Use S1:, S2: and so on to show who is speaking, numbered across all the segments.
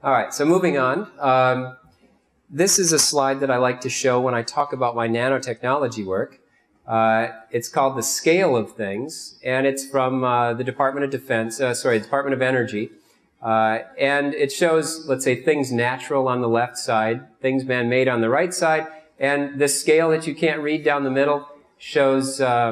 S1: All right, so moving on. This is a slide that I like to show when I talk about my nanotechnology work. It's called The Scale of Things, and it's from the Department of Department of Energy. And it shows, let's say, things natural on the left side, things man-made on the right side, and this scale that you can't read down the middle shows, how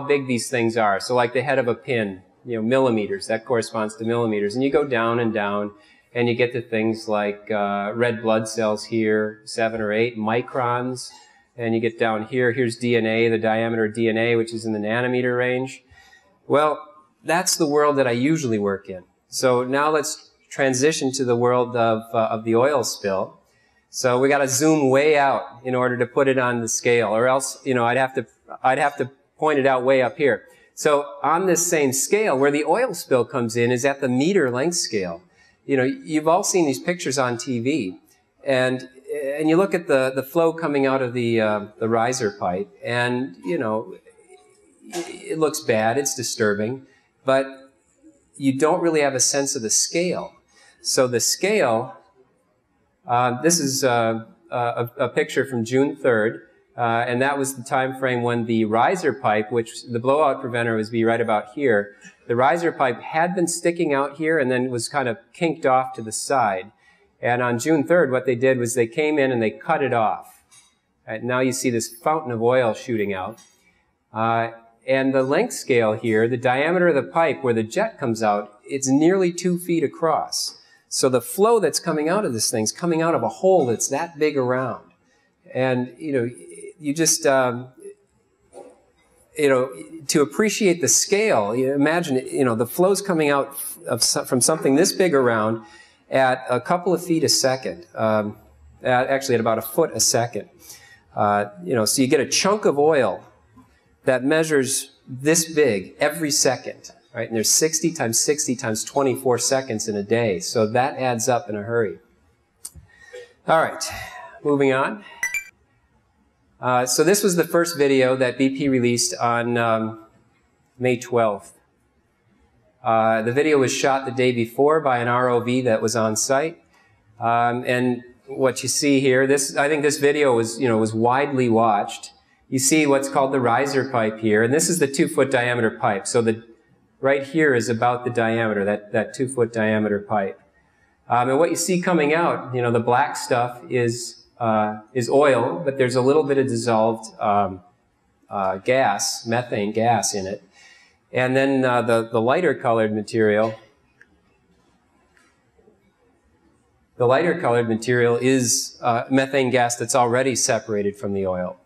S1: big these things are. So like the head of a pin, millimeters, that corresponds to millimeters. And you go down and down, and you get to things like red blood cells here, 7 or 8 microns. And you get down here, here's DNA, the diameter of DNA, which is in the nanometer range. Well, that's the world that I usually work in. So now let's transition to the world of the oil spill. So we got to zoom way out in order to put it on the scale, or else, I'd have to point it out way up here. So on this same scale, where the oil spill comes in is at the meter length scale. You've all seen these pictures on TV, and you look at the flow coming out of the riser pipe, and it looks bad, it's disturbing, but you don't really have a sense of the scale. So the scale, this is a picture from June 3rd, and that was the time frame when the riser pipe, which the blowout preventer was right about here, the riser pipe had been sticking out here and then was kind of kinked off to the side. And on June 3rd, what they did was they came in and they cut it off. And now you see this fountain of oil shooting out. And the length scale here, the diameter of the pipe where the jet comes out, it's nearly 2 feet across. So the flow that's coming out of this thing is coming out of a hole that's that big around. And, you just, to appreciate the scale, imagine, the flow's coming out from something this big around at a couple of feet a second, actually at about a foot a second. So you get a chunk of oil that measures this big every second, right? And there's 60 times 60 times 24 seconds in a day, so that adds up in a hurry. All right, moving on. So this was the first video that BP released on May 12th. The video was shot the day before by an ROV that was on site. And what you see here, I think this video was widely watched. You see what's called the riser pipe here, and this is the 2-foot diameter pipe. So right here is about the diameter, that 2-foot diameter pipe. And what you see coming out, the black stuff is oil, but there's a little bit of dissolved gas, methane gas in it. And then the lighter colored material, is methane gas that's already separated from the oil.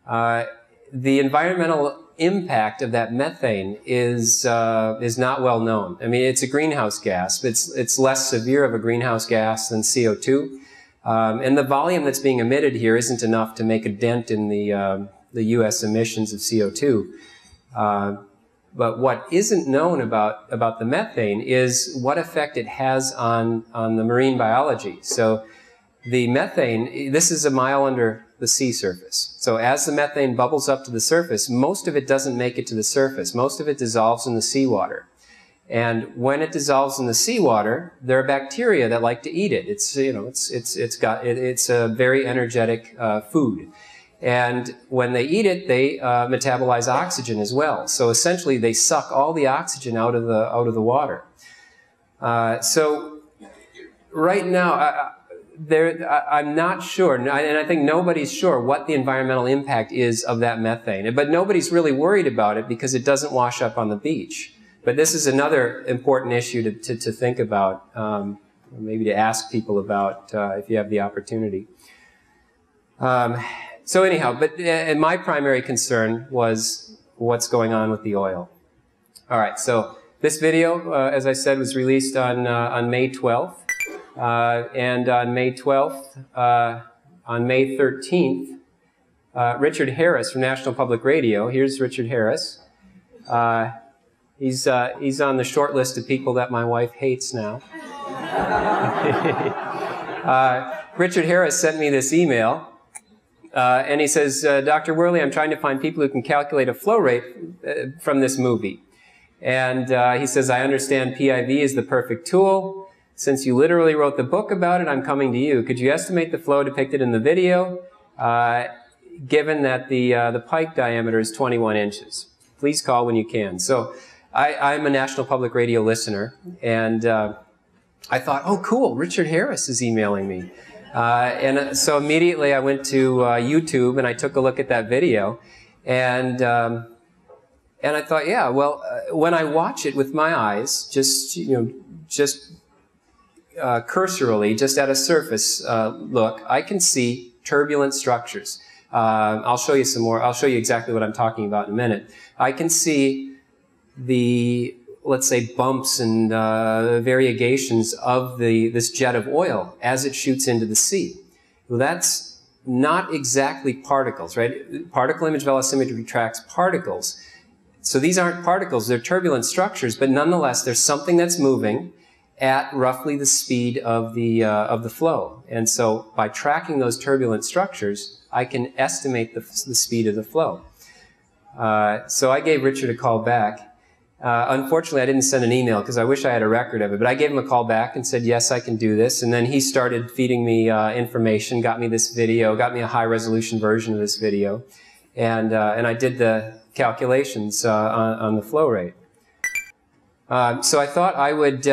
S1: The environmental impact of that methane is not well known. I mean, it's a greenhouse gas, but it's less severe of a greenhouse gas than CO2. And the volume that's being emitted here isn't enough to make a dent in the U.S. emissions of CO2. But what isn't known about the methane is what effect it has on the marine biology. So the methane, this is a mile under the sea surface. So as the methane bubbles up to the surface, most of it doesn't make it to the surface. Most of it dissolves in the seawater. And when it dissolves in the seawater, there are bacteria that like to eat it. It's a very energetic food. And when they eat it, they metabolize oxygen as well. So essentially, they suck all the oxygen out of the water. So right now, I'm not sure, and I think nobody's sure what the environmental impact is of that methane. But nobody's really worried about it because it doesn't wash up on the beach. But this is another important issue to think about, maybe to ask people about if you have the opportunity. So anyhow, and my primary concern was what's going on with the oil. All right, so this video, as I said, was released on May 12th. And on May 12th, on May 13th, Richard Harris from National Public Radio, here's Richard Harris. He's on the short list of people that my wife hates now. Richard Harris sent me this email, and he says, Dr. Worley, I'm trying to find people who can calculate a flow rate from this movie. And he says, I understand PIV is the perfect tool. Since you literally wrote the book about it, I'm coming to you. Could you estimate the flow depicted in the video, given that the pipe diameter is 21 inches? Please call when you can. So I'm a National Public Radio listener, and I thought, oh, cool, Richard Harris is emailing me. And so immediately I went to YouTube and I took a look at that video, and I thought, yeah, well, when I watch it with my eyes, just cursorily, just at a surface look, I can see turbulent structures. I'll show you some more. I'll show you exactly what I'm talking about in a minute. I can see the, let's say, bumps and variegations of this jet of oil as it shoots into the sea. Well, that's not exactly particles, right? Particle image velocimetry tracks particles. So these aren't particles, they're turbulent structures, but nonetheless, there's something that's moving at roughly the speed of the flow. And so by tracking those turbulent structures, I can estimate the speed of the flow. So I gave Richard a call back. Unfortunately, I didn't send an email because I wish I had a record of it, but I gave him a call back and said, yes, I can do this. And then he started feeding me information, got me this video, got me a high-resolution version of this video, and I did the calculations on the flow rate. So I thought I would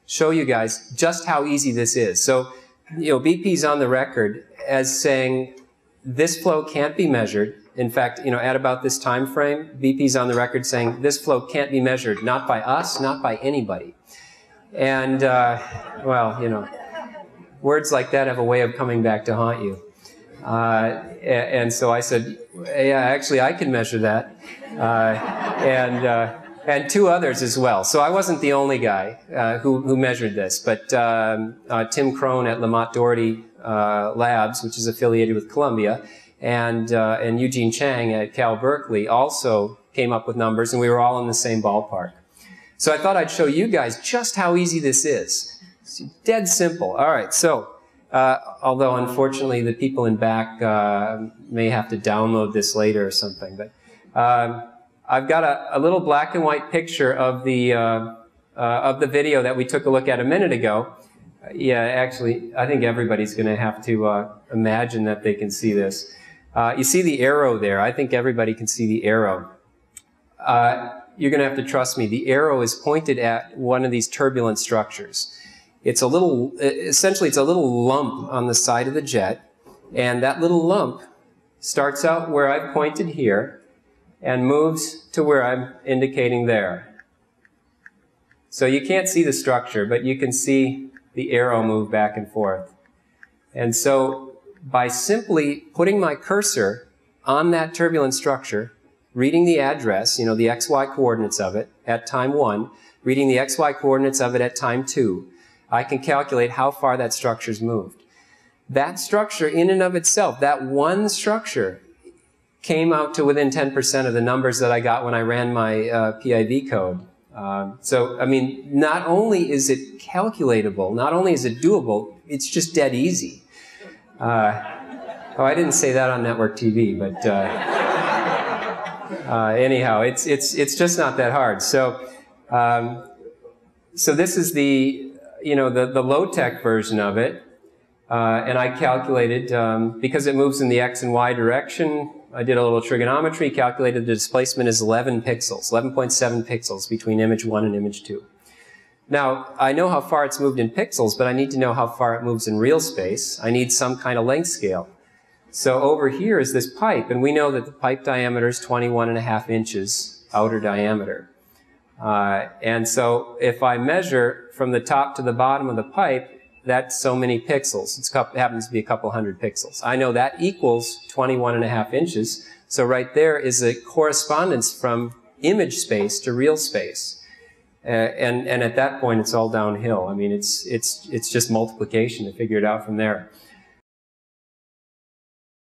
S1: show you guys just how easy this is. So, BP's on the record as saying this flow can't be measured. In fact, at about this time frame, BP's on the record saying this flow can't be measured, not by us, not by anybody. And, well, words like that have a way of coming back to haunt you. And so I said, yeah, actually, I can measure that. And two others as well. So I wasn't the only guy who measured this, but Tim Crone at Lamont Doherty Labs, which is affiliated with Columbia, and Eugene Chang at Cal Berkeley also came up with numbers, and we were all in the same ballpark. So I thought I'd show you guys just how easy this is. It's dead simple. All right, so although unfortunately the people in back may have to download this later or something, but I've got a little black and white picture of the video that we took a look at a minute ago. Yeah, actually, I think everybody's going to have to imagine that they can see this. You see the arrow there. I think everybody can see the arrow. You're going to have to trust me. The arrow is pointed at one of these turbulent structures. It's a little, essentially, it's a little lump on the side of the jet, and that little lump starts out where I've pointed here and moves to where I'm indicating there. So you can't see the structure, but you can see the arrow move back and forth. And so by simply putting my cursor on that turbulent structure, reading the address, the XY coordinates of it at time 1, reading the XY coordinates of it at time 2, I can calculate how far that structure's moved. That structure in and of itself, that one structure, came out to within 10% of the numbers that I got when I ran my PIV code. So, I mean, not only is it calculatable, not only is it doable, it's just dead easy. Oh, I didn't say that on network TV, but anyhow, it's just not that hard. So, so this is the low-tech version of it, and I calculated because it moves in the X and Y direction. I did a little trigonometry, calculated the displacement is 11 pixels, 11.7 pixels between image 1 and image 2. Now, I know how far it's moved in pixels, but I need to know how far it moves in real space. I need some kind of length scale. So over here is this pipe, and we know that the pipe diameter is 21.5 inches outer diameter. And so if I measure from the top to the bottom of the pipe, that's so many pixels. It happens to be a couple hundred pixels. I know that equals 21.5 inches. So right there is a correspondence from image space to real space. And at that point, it's all downhill. I mean, it's just multiplication to figure it out from there.